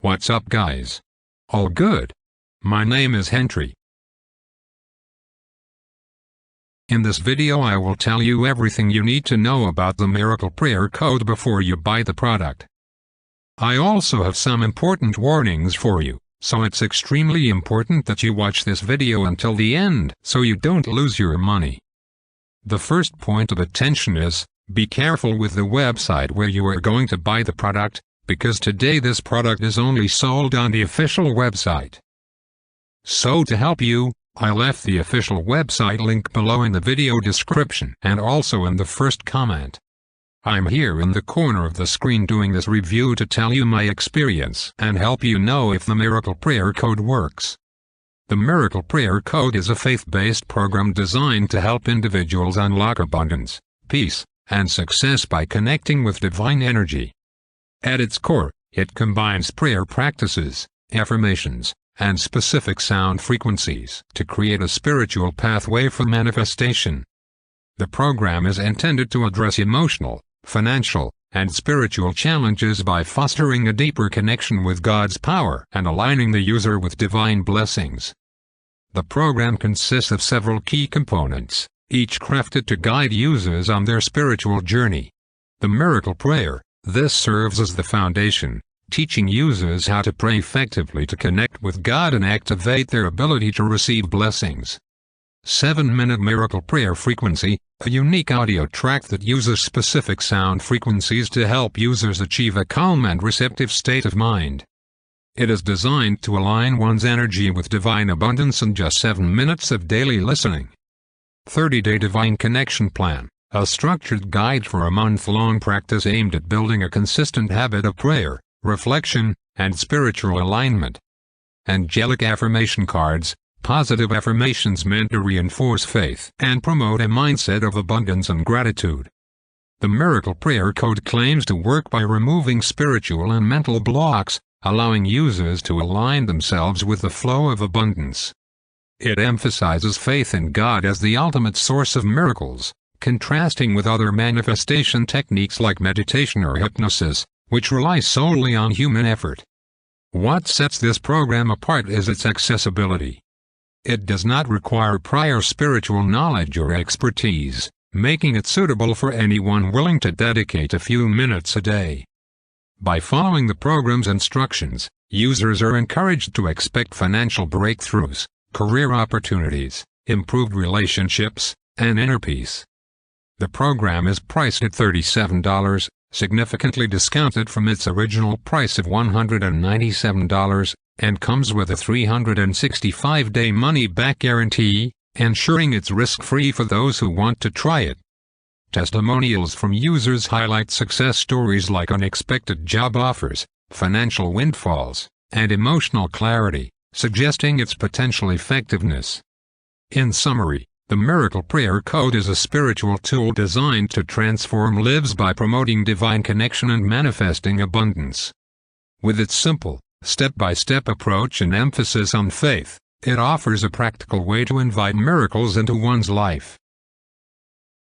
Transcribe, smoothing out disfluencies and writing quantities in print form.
What's up, guys? All good? My name is Henry. In this video I will tell you everything you need to know about the miracle prayer code before you buy the product. I also have some important warnings for you, so it's extremely important that you watch this video until the end so you don't lose your money. The first point of attention is, be careful with the website where you are going to buy the product, because today this product is only sold on the official website. So to help you, I left the official website link below in the video description and also in the first comment. I'm here in the corner of the screen doing this review to tell you my experience and help you know if the miracle prayer code works. The miracle prayer code is a faith-based program designed to help individuals unlock abundance, peace, and success by connecting with divine energy. At its core, it combines prayer practices, affirmations, and specific sound frequencies to create a spiritual pathway for manifestation. The program is intended to address emotional, financial, and spiritual challenges by fostering a deeper connection with God's power and aligning the user with divine blessings. The program consists of several key components, each crafted to guide users on their spiritual journey. The miracle prayer. This serves as the foundation, teaching users how to pray effectively to connect with God and activate their ability to receive blessings. 7-minute miracle prayer frequency, a unique audio track that uses specific sound frequencies to help users achieve a calm and receptive state of mind. It is designed to align one's energy with divine abundance in just 7 minutes of daily listening. 30-day divine connection plan. A structured guide for a month-long practice aimed at building a consistent habit of prayer, reflection, and spiritual alignment. Angelic affirmation cards, positive affirmations meant to reinforce faith and promote a mindset of abundance and gratitude. The miracle prayer code claims to work by removing spiritual and mental blocks, allowing users to align themselves with the flow of abundance. It emphasizes faith in God as the ultimate source of miracles, contrasting with other manifestation techniques like meditation or hypnosis, which rely solely on human effort. What sets this program apart is its accessibility. It does not require prior spiritual knowledge or expertise, making it suitable for anyone willing to dedicate a few minutes a day. By following the program's instructions, users are encouraged to expect financial breakthroughs, career opportunities, improved relationships, and inner peace. The program is priced at $37, significantly discounted from its original price of $197, and comes with a 365-day money-back guarantee, ensuring it's risk-free for those who want to try it. Testimonials from users highlight success stories like unexpected job offers, financial windfalls, and emotional clarity, suggesting its potential effectiveness. In summary, the miracle prayer code is a spiritual tool designed to transform lives by promoting divine connection and manifesting abundance. With its simple, step-by-step approach and emphasis on faith, it offers a practical way to invite miracles into one's life.